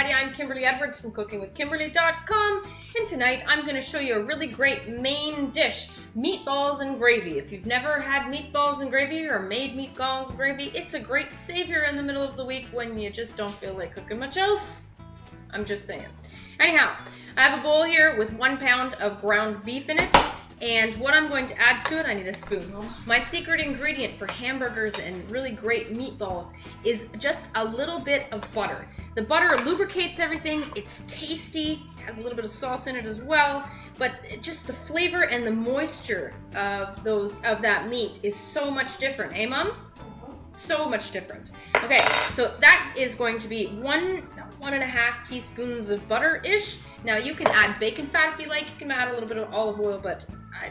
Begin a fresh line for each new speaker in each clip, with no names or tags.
everybody, I'm Kimberly Edwards from cookingwithkimberly.com, and tonight I'm going to show you a really great main dish, meatballs and gravy. If you've never had meatballs and gravy or made meatballs and gravy, it's a great savior in the middle of the week when you just don't feel like cooking much else. I'm just saying. Anyhow, I have a bowl here with 1 pound of ground beef in it. And what I'm going to add to it, I need a spoon. My secret ingredient for hamburgers and really great meatballs is just a little bit of butter. The butter lubricates everything, it's tasty, has a little bit of salt in it as well, but just the flavor and the moisture of that meat is so much different. Eh, Mom? So much different. Okay, so that is going to be 1.5 teaspoons of butter-ish. Now you can add bacon fat if you like, you can add a little bit of olive oil, but I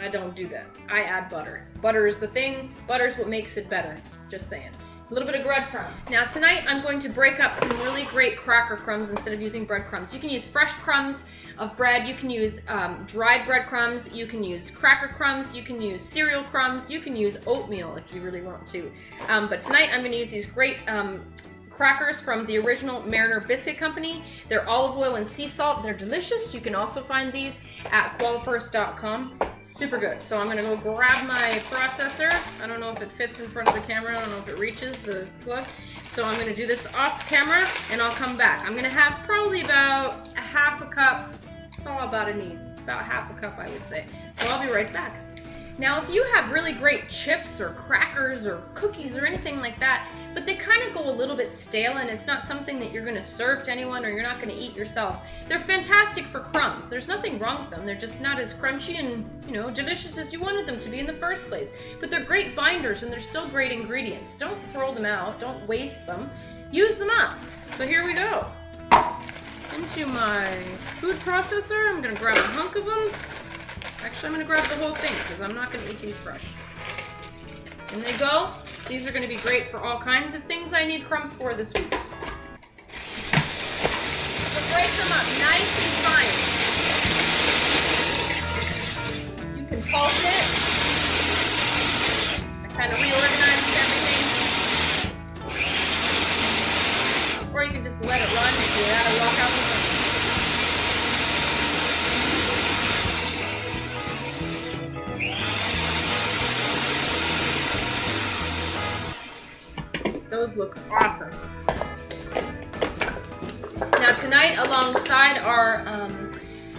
don't do that. I add butter. Butter is the thing. Butter is what makes it better. Just saying. A little bit of breadcrumbs. Now tonight I'm going to break up some really great cracker crumbs instead of using breadcrumbs. You can use fresh crumbs of bread. You can use dried breadcrumbs. You can use cracker crumbs. You can use cereal crumbs. You can use oatmeal if you really want to. But tonight I'm going to use these great crackers from the original Mariner Biscuit Company. They're olive oil and sea salt. They're delicious. You can also find these at qualifirst.com. Super good. So I'm gonna go grab my processor. I don't know if it fits in front of the camera. I don't know if it reaches the plug. So I'm gonna do this off camera and I'll come back. I'm gonna have probably about a half a cup. That's all about I need. About half a cup, I would say. So I'll be right back. Now, if you have really great chips or crackers or cookies or anything like that, but they kind of go a little bit stale and it's not something that you're going to serve to anyone or you're not going to eat yourself, they're fantastic for crumbs. There's nothing wrong with them. They're just not as crunchy and, delicious as you wanted them to be in the first place. But they're great binders and they're still great ingredients. Don't throw them out. Don't waste them. Use them up. So here we go. Into my food processor, I'm going to grab a hunk of them. Actually, I'm going to grab the whole thing because I'm not going to eat these fresh. In they go. These are going to be great for all kinds of things I need crumbs for this week. So break them up nice and fine. You can pulse it. I kind of reorganized everything. Or you can just let it run if you gotta walk out with them. Those look awesome. Now tonight, alongside our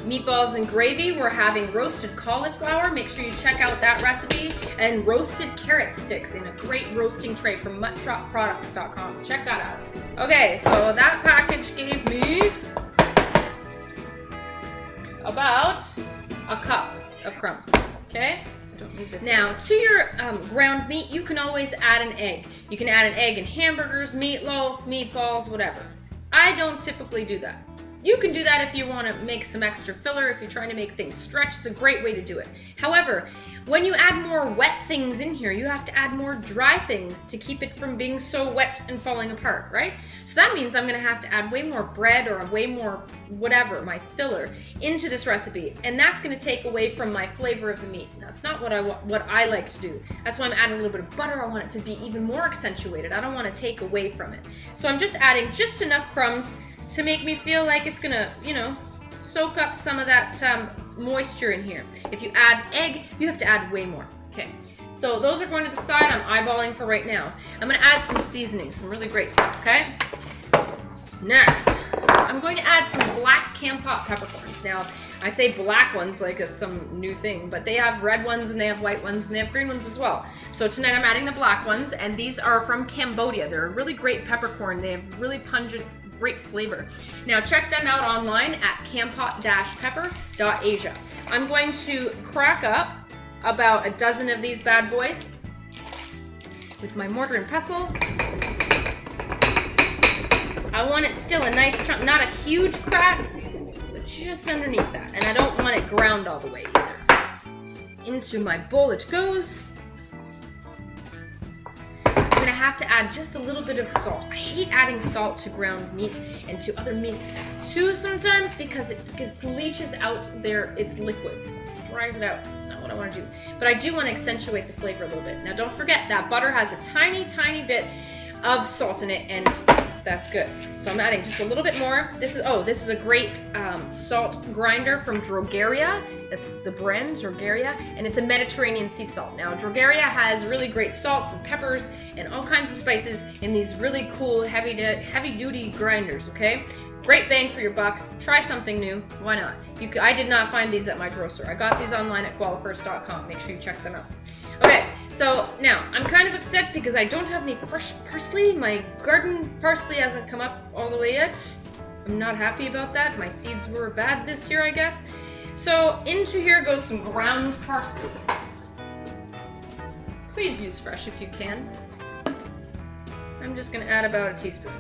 meatballs and gravy, we're having roasted cauliflower. Make sure you check out that recipe. And roasted carrot sticks in a great roasting tray from muttshopproducts.com. Check that out. Okay, so that package gave me about a cup of crumbs, okay? Now, to your ground meat, you can always add an egg. You can add an egg in hamburgers, meatloaf, meatballs, whatever. I don't typically do that. You can do that if you want to make some extra filler, if you're trying to make things stretch. It's a great way to do it. However, when you add more wet things in here, you have to add more dry things to keep it from being so wet and falling apart, right? So that means I'm going to have to add way more bread or way more whatever, my filler, into this recipe. And that's going to take away from my flavor of the meat. That's not what I like to do. That's why I'm adding a little bit of butter. I want it to be even more accentuated. I don't want to take away from it. So I'm just adding just enough crumbs to make me feel like it's gonna, soak up some of that moisture in here. If you add egg, you have to add way more. Okay, so those are going to the side. I'm eyeballing for right now. I'm gonna add some seasoning, some really great stuff, okay? Next, I'm going to add some black Campot peppercorns. Now, I say black ones like it's some new thing, but they have red ones and they have white ones and they have green ones as well. So tonight I'm adding the black ones, and these are from Cambodia. They're a really great peppercorn. They have really pungent, great flavor. Now check them out online at campot-pepper.asia. I'm going to crack up about a dozen of these bad boys with my mortar and pestle. I want it still a nice chunk, not a huge crack, but just underneath that. And I don't want it ground all the way either. Into my bowl it goes. I'm gonna have to add just a little bit of salt. I hate adding salt to ground meat and to other meats too sometimes because it just leaches out its liquids. It dries it out. It's not what I want to do. But I do want to accentuate the flavor a little bit. Now don't forget that butter has a tiny, tiny bit of salt in it, and That's good. So I'm adding just a little bit more. This is a great salt grinder from Drogeria. It's the brand, Drogeria, and it's a Mediterranean sea salt. Now, Drogeria has really great salts and peppers and all kinds of spices in these really cool heavy-duty grinders, okay? Great bang for your buck. Try something new. Why not? I did not find these at my grocer. I got these online at koalafirst.com. Make sure you check them out. Okay, so now I'm kind of upset because I don't have any fresh parsley. My garden parsley hasn't come up all the way yet. I'm not happy about that. My seeds were bad this year, I guess. So into here goes some ground parsley. Please use fresh if you can. I'm just gonna add about a teaspoon.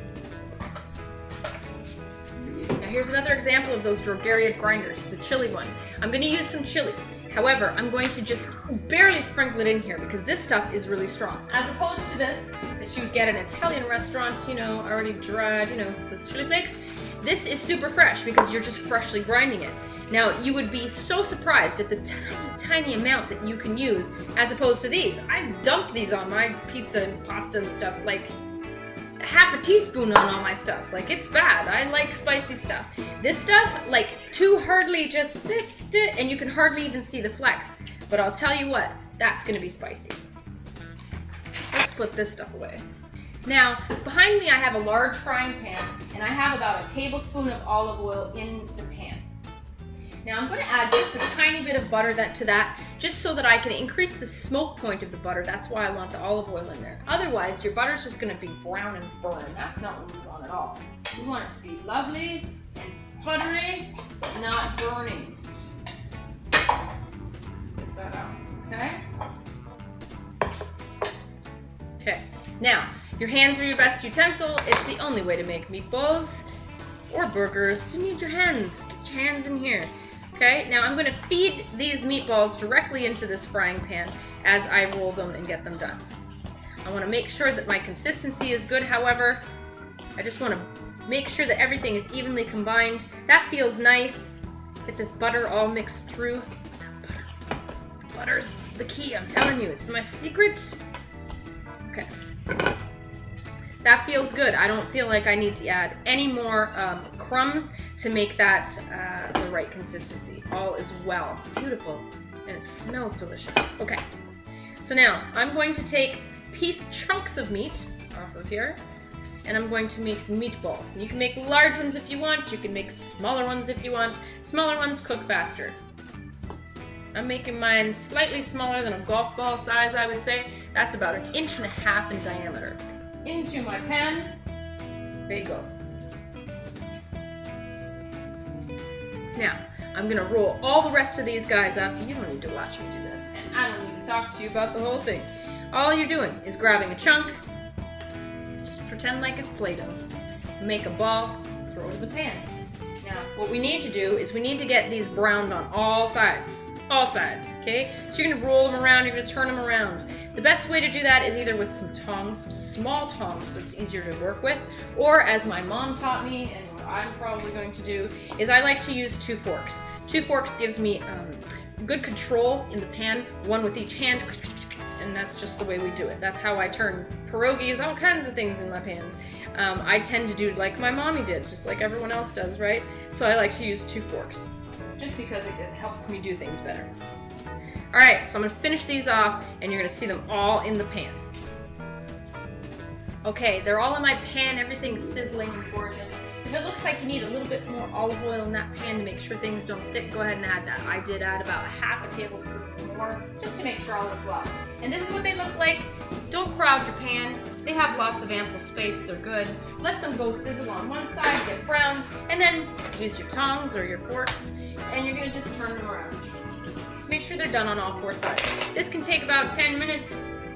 Now here's another example of those Drogeria grinders. It's a chili one. I'm gonna use some chili. However, I'm going to just barely sprinkle it in here because this stuff is really strong. As opposed to this that you get at an Italian restaurant, you know, already dried, you know, those chili flakes. This is super fresh because you're just freshly grinding it. Now, you would be so surprised at the tiny, tiny amount that you can use as opposed to these. I dumped these on my pizza and pasta and stuff, like half a teaspoon on all my stuff. Like, it's bad. I like spicy stuff. This stuff, like, too hardly just and you can hardly even see the flecks. But I'll tell you what, that's gonna be spicy. Let's put this stuff away. Now, behind me I have a large frying pan, and I have about a tablespoon of olive oil in the pan. Now I'm going to add just a tiny bit of butter to that, just so that I can increase the smoke point of the butter. That's why I want the olive oil in there. Otherwise, your butter's just going to be brown and burn. That's not what we want at all. We want it to be lovely and buttery, but not burning. Let's get that out, okay? Okay, now, your hands are your best utensil. It's the only way to make meatballs or burgers. You need your hands. Get your hands in here. Okay, now I'm going to feed these meatballs directly into this frying pan as I roll them and get them done. I want to make sure that my consistency is good, however. I just want to make sure that everything is evenly combined. That feels nice. Get this butter all mixed through. Butter. Butter's the key, I'm telling you. It's my secret. Okay. That feels good. I don't feel like I need to add any more crumbs to make that the right consistency. All is well. Beautiful. And it smells delicious. Okay. So now I'm going to take chunks of meat off of here, and I'm going to make meatballs. And you can make large ones if you want. You can make smaller ones if you want. Smaller ones cook faster. I'm making mine slightly smaller than a golf ball size, I would say. That's about 1.5 inches in diameter. Into my pan. There you go. Now, I'm gonna roll all the rest of these guys up. You don't need to watch me do this, and I don't need to talk to you about the whole thing. All you're doing is grabbing a chunk, just pretend like it's Play-Doh. Make a ball, throw it in the pan. Now, what we need to do is we need to get these browned on all sides. All sides, okay? So you're gonna roll them around, you're gonna turn them around. The best way to do that is either with some tongs, some small tongs so it's easier to work with, or as my mom taught me, and what I'm probably going to do, is I like to use 2 forks. 2 forks gives me good control in the pan, one with each hand, and that's just the way we do it. That's how I turn pierogies, all kinds of things in my pans. I tend to do like my mommy did, just like everyone else does, right? So I like to use 2 forks. Just because it helps me do things better. Alright, so I'm going to finish these off, and you're going to see them all in the pan. Okay, they're all in my pan, everything's sizzling and gorgeous. If it looks like you need a little bit more olive oil in that pan to make sure things don't stick, go ahead and add that. I did add about 1/2 tablespoon more, just to make sure all is well. And this is what they look like. Don't crowd your pan. They have lots of ample space, they're good. Let them go sizzle on one side, get brown, and then use your tongs or your forks, and you're gonna just turn them around. Make sure they're done on all 4 sides. This can take about 10 minutes,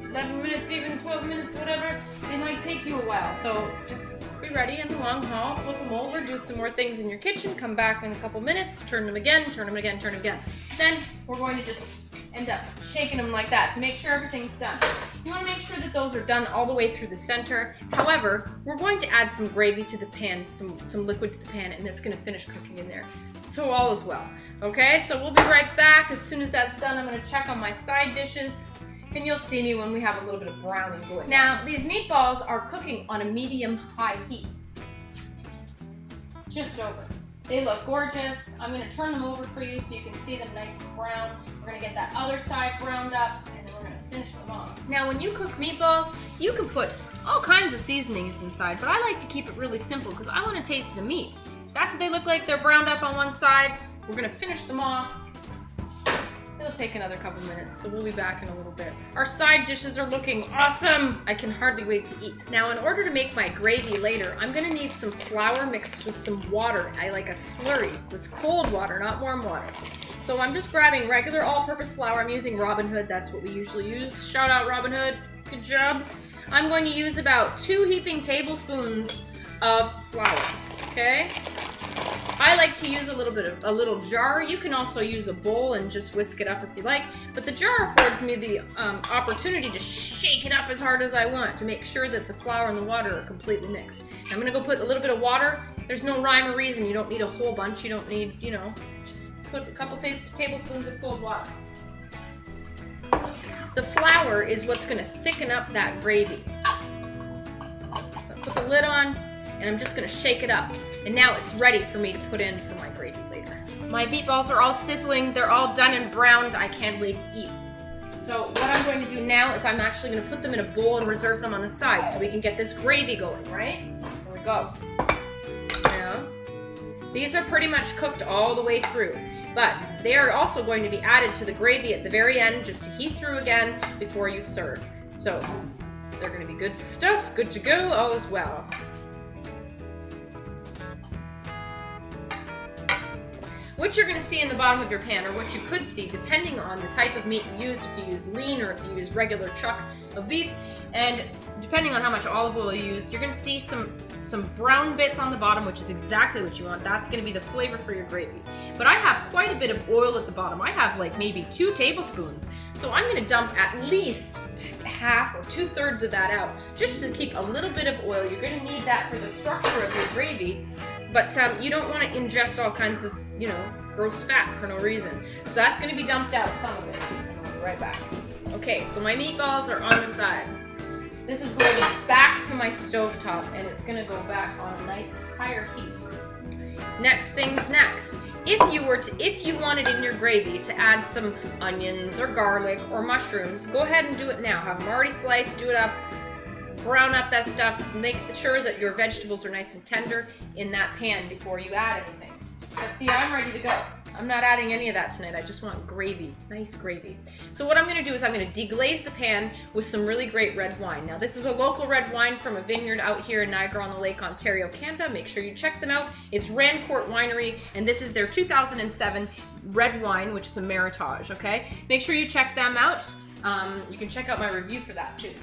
11 minutes, even 12 minutes, whatever. They might take you a while, so just be ready in the long haul, flip them over, do some more things in your kitchen, come back in a couple minutes, turn them again, turn them again, turn them again. Then we're going to just end up shaking them like that to make sure everything's done. You want to make sure that those are done all the way through the center. However, we're going to add some gravy to the pan, some liquid to the pan, and it's going to finish cooking in there. So all is well. Okay, so we'll be right back. As soon as that's done, I'm going to check on my side dishes. And you'll see me when we have a little bit of browning going. Now, these meatballs are cooking on a medium-high heat. Just over. They look gorgeous. I'm gonna turn them over for you so you can see them nice and brown. We're gonna get that other side browned up, and then we're gonna finish them off. Now, when you cook meatballs, you can put all kinds of seasonings inside, but I like to keep it really simple because I wanna taste the meat. That's what they look like. They're browned up on one side. We're gonna finish them off. It'll take another couple minutes, so we'll be back in a little bit. Our side dishes are looking awesome. I can hardly wait to eat. Now, in order to make my gravy later, I'm gonna need some flour mixed with some water. I like a slurry. It's cold water, not warm water. So I'm just grabbing regular all-purpose flour. I'm using Robin Hood. That's what we usually use. Shout out Robin Hood. Good job. I'm going to use about 2 heaping tablespoons of flour, okay? I like to use a little jar. You can also use a bowl and just whisk it up if you like, but the jar affords me the opportunity to shake it up as hard as I want to make sure that the flour and the water are completely mixed. I'm gonna go put a little bit of water. There's no rhyme or reason. You don't need a whole bunch. You don't need, you know, just put a couple tablespoons of cold water. The flour is what's gonna thicken up that gravy. So put the lid on, and I'm just gonna shake it up. And now it's ready for me to put in for my gravy later. My meatballs are all sizzling. They're all done and browned. I can't wait to eat. So what I'm going to do now is I'm actually going to put them in a bowl and reserve them on the side so we can get this gravy going, right? Here we go. Now, these are pretty much cooked all the way through, but they are also going to be added to the gravy at the very end just to heat through again before you serve. So they're going to be good stuff, good to go, all is well. What you're going to see in the bottom of your pan, or what you could see, depending on the type of meat you used, if you used lean or if you used regular chuck of beef, and depending on how much olive oil you used, you're going to see some brown bits on the bottom, which is exactly what you want. That's going to be the flavor for your gravy. But I have quite a bit of oil at the bottom. I have like maybe 2 tablespoons. So I'm going to dump at least half or 2/3 of that out, just to keep a little bit of oil. You're going to need that for the structure of your gravy, but you don't want to ingest all kinds of, you know, gross fat for no reason. So that's going to be dumped out, some of it. And I'll be right back. Okay, so my meatballs are on the side. This is going back to my stovetop, and it's going to go back on a nice higher heat. Next thing's next. If you wanted in your gravy to add some onions or garlic or mushrooms, go ahead and do it now. Have them already sliced, do it up, brown up that stuff, make sure that your vegetables are nice and tender in that pan before you add anything. But see, I'm ready to go. I'm not adding any of that tonight. I just want gravy, nice gravy. So what I'm gonna do is I'm gonna deglaze the pan with some really great red wine. Now this is a local red wine from a vineyard out here in Niagara-on-the-Lake, Ontario, Canada. Make sure you check them out. It's Rancourt Winery, and this is their 2007 red wine, which is a Meritage, okay? Make sure you check them out. You can check out my review for that too.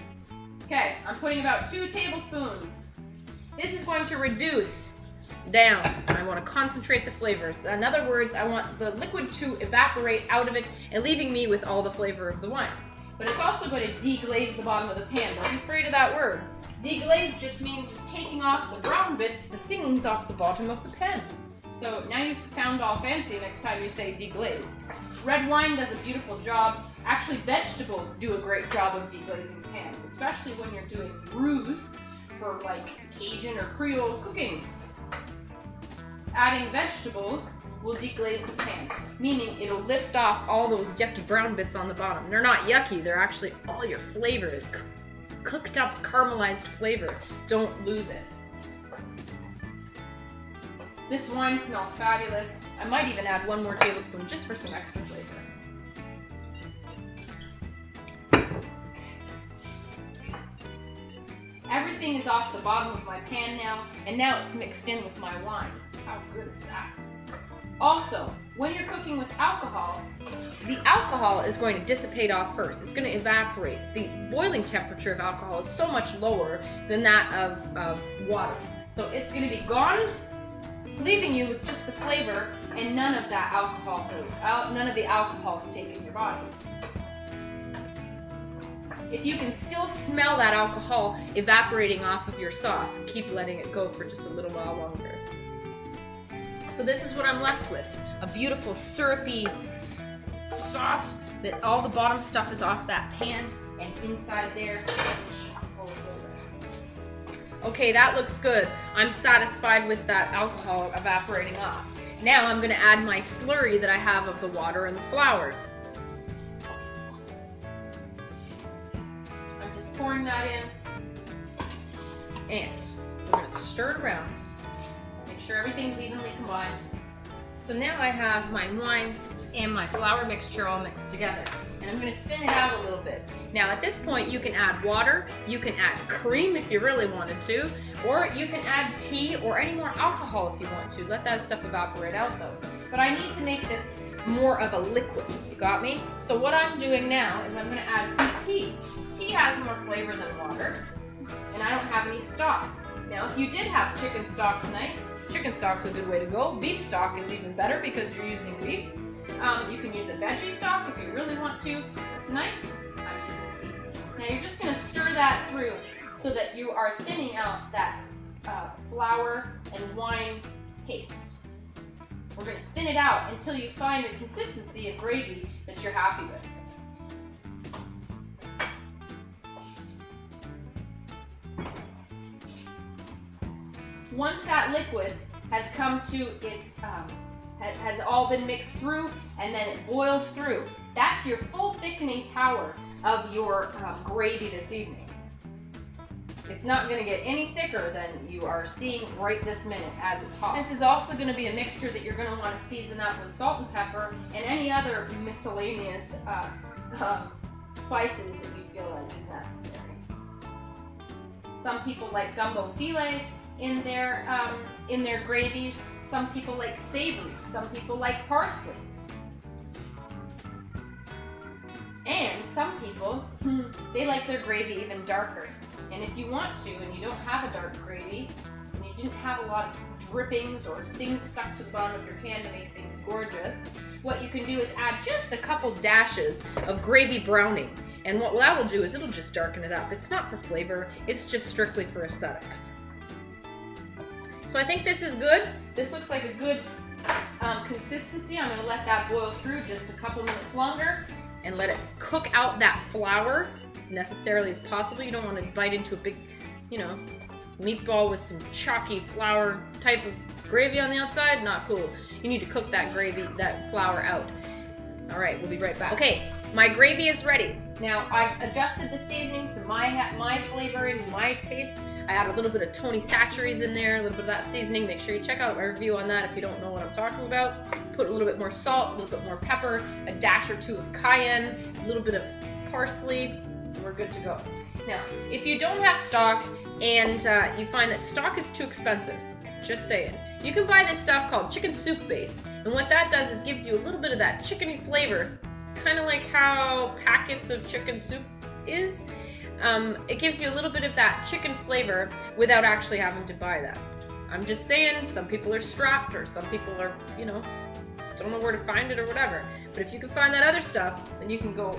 Okay, I'm putting about 2 tablespoons. This is going to reduce down. I want to concentrate the flavors. In other words, I want the liquid to evaporate out of it and leaving me with all the flavor of the wine. But it's also going to deglaze the bottom of the pan. Don't be afraid of that word. Deglaze just means it's taking off the brown bits, the things off the bottom of the pan. So now you sound all fancy next time you say deglaze. Red wine does a beautiful job. Actually, vegetables do a great job of deglazing pans, especially when you're doing roux for like Cajun or Creole cooking. Adding vegetables will deglaze the pan, meaning it'll lift off all those yucky brown bits on the bottom. They're not yucky, they're actually all your flavor, cooked up caramelized flavor. Don't lose it. This wine smells fabulous. I might even add 1 more tablespoon just for some extra flavor. Everything is off the bottom of my pan now, and now it's mixed in with my wine. How good is that? Also, when you're cooking with alcohol, the alcohol is going to dissipate off first. It's going to evaporate. The boiling temperature of alcohol is so much lower than that of water. So it's going to be gone, leaving you with just the flavor and none of that alcohol, none of the alcohol to take in your body. If you can still smell that alcohol evaporating off of your sauce, keep letting it go for just a little while longer. So this is what I'm left with. A beautiful syrupy sauce that all the bottom stuff is off that pan, and inside there, okay, that looks good. I'm satisfied with that alcohol evaporating off. Now I'm gonna add my slurry that I have of the water and the flour. I'm just pouring that in, and we're gonna stir it around. Make sure everything's evenly combined. So now I have my wine and my flour mixture all mixed together. And I'm gonna thin it out a little bit. Now at this point you can add water, you can add cream if you really wanted to, or you can add tea or any more alcohol if you want to. Let that stuff evaporate out though. But I need to make this more of a liquid, you got me? So what I'm doing now is I'm gonna add some tea. Tea has more flavor than water, and I don't have any stock. Now if you did have chicken stock tonight, chicken stock's a good way to go. Beef stock is even better because you're using beef. You can use a veggie stock if you really want to. But tonight, I'm using tea. Now you're just gonna stir that through so that you are thinning out that flour and wine paste. We're gonna thin it out until you find a consistency of gravy that you're happy with. Once that liquid has come to its, has all been mixed through and then it boils through, that's your full thickening power of your gravy this evening. It's not going to get any thicker than you are seeing right this minute as it's hot. This is also going to be a mixture that you're going to want to season up with salt and pepper and any other miscellaneous spices that you feel like is necessary. Some people like gumbo filet in their gravies. Some people like savory. Some people like parsley. And some people, they like their gravy even darker. And if you want to, and you don't have a dark gravy, and you didn't have a lot of drippings or things stuck to the bottom of your pan to make things gorgeous, what you can do is add just a couple dashes of gravy browning. And what that will do is it'll just darken it up. It's not for flavor, it's just strictly for aesthetics. So I think this is good. This looks like a good consistency. I'm going to let that boil through just a couple minutes longer and let it cook out that flour as necessarily as possible. You don't want to bite into a big, you know, meatball with some chalky flour type of gravy on the outside. Not cool. You need to cook that gravy, that flour out. All right, we'll be right back. Okay, my gravy is ready. Now I've adjusted the seasoning to my flavoring, my taste. I add a little bit of Tony Chachere's in there, a little bit of that seasoning. Make sure you check out my review on that if you don't know what I'm talking about. Put a little bit more salt, a little bit more pepper, a dash or two of cayenne, a little bit of parsley, and we're good to go. Now, if you don't have stock and you find that stock is too expensive, just saying, you can buy this stuff called chicken soup base. And what that does is gives you a little bit of that chickeny flavor, kind of like how packets of chicken soup is. It gives you a little bit of that chicken flavor without actually having to buy that. I'm just saying, some people are strapped or some people are, you know, don't know where to find it or whatever. But if you can find that other stuff, then you can go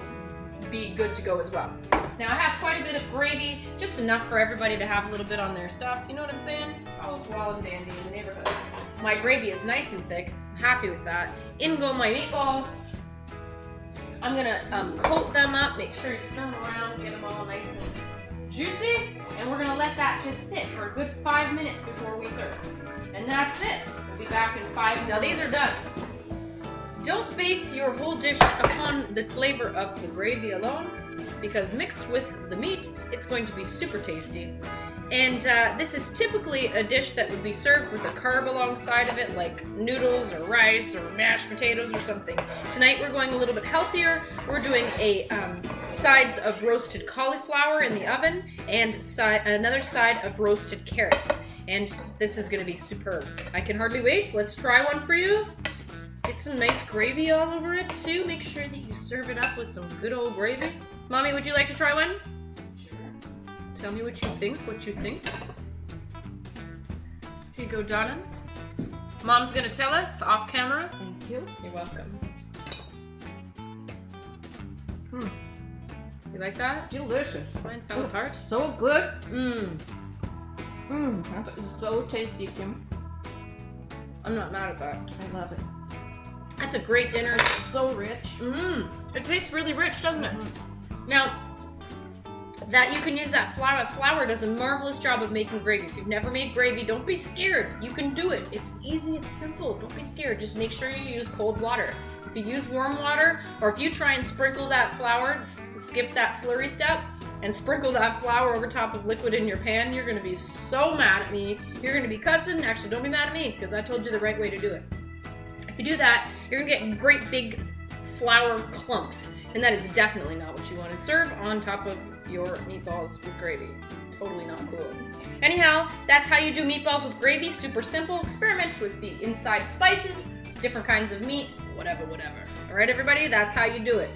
be good to go as well. Now I have quite a bit of gravy, just enough for everybody to have a little bit on their stuff. You know what I'm saying? All's well and dandy in the neighborhood. My gravy is nice and thick. I'm happy with that. In go my meatballs. I'm gonna coat them up, make sure you stir them around, get them all nice and juicy, and we're gonna let that just sit for a good 5 minutes before we serve. And that's it. We'll be back in 5 minutes. Now these are done. Don't base your whole dish upon the flavor of the gravy alone, because mixed with the meat, it's going to be super tasty. And this is typically a dish that would be served with a carb alongside of it, like noodles or rice or mashed potatoes or something. Tonight we're going a little bit healthier. We're doing a sides of roasted cauliflower in the oven and another side of roasted carrots. And this is going to be superb. I can hardly wait. So let's try one for you. Get some nice gravy all over it too. Make sure that you serve it up with some good old gravy. Mommy, would you like to try one? Tell me what you think, Here you go, Donna. Mom's gonna tell us off camera.
Thank you.
You're welcome. You like that?
Delicious.
Mine fell apart.
So good. That is so tasty, Kim. I'm not mad at that. I love it.
That's a great dinner.
It's so rich.
And It tastes really rich, doesn't it? Now, that you can use that flour. Flour does a marvelous job of making gravy. If you've never made gravy, don't be scared. You can do it. It's easy, it's simple. Don't be scared. Just make sure you use cold water. If you use warm water, or if you try and sprinkle that flour, skip that slurry step, and sprinkle that flour over top of liquid in your pan, you're gonna be so mad at me. You're gonna be cussing. Actually, don't be mad at me, because I told you the right way to do it. If you do that, you're gonna get great big flour clumps, and that is definitely not what you want to serve on top of your meatballs with gravy. Totally not cool. Anyhow, that's how you do meatballs with gravy. Super simple. Experiment with the inside spices, different kinds of meat, whatever. All right, everybody, that's how you do it.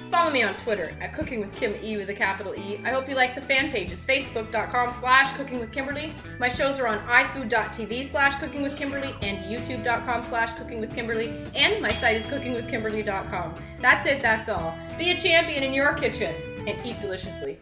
Follow me on Twitter at Cooking with Kim, E with a capital E. I hope you like the fan pages, facebook.com/cookingwithkimberly. My shows are on ifood.tv/cookingwithkimberly and youtube.com/cookingwithkimberly. And my site is cookingwithkimberly.com. That's it, that's all. Be a champion in your kitchen and eat deliciously.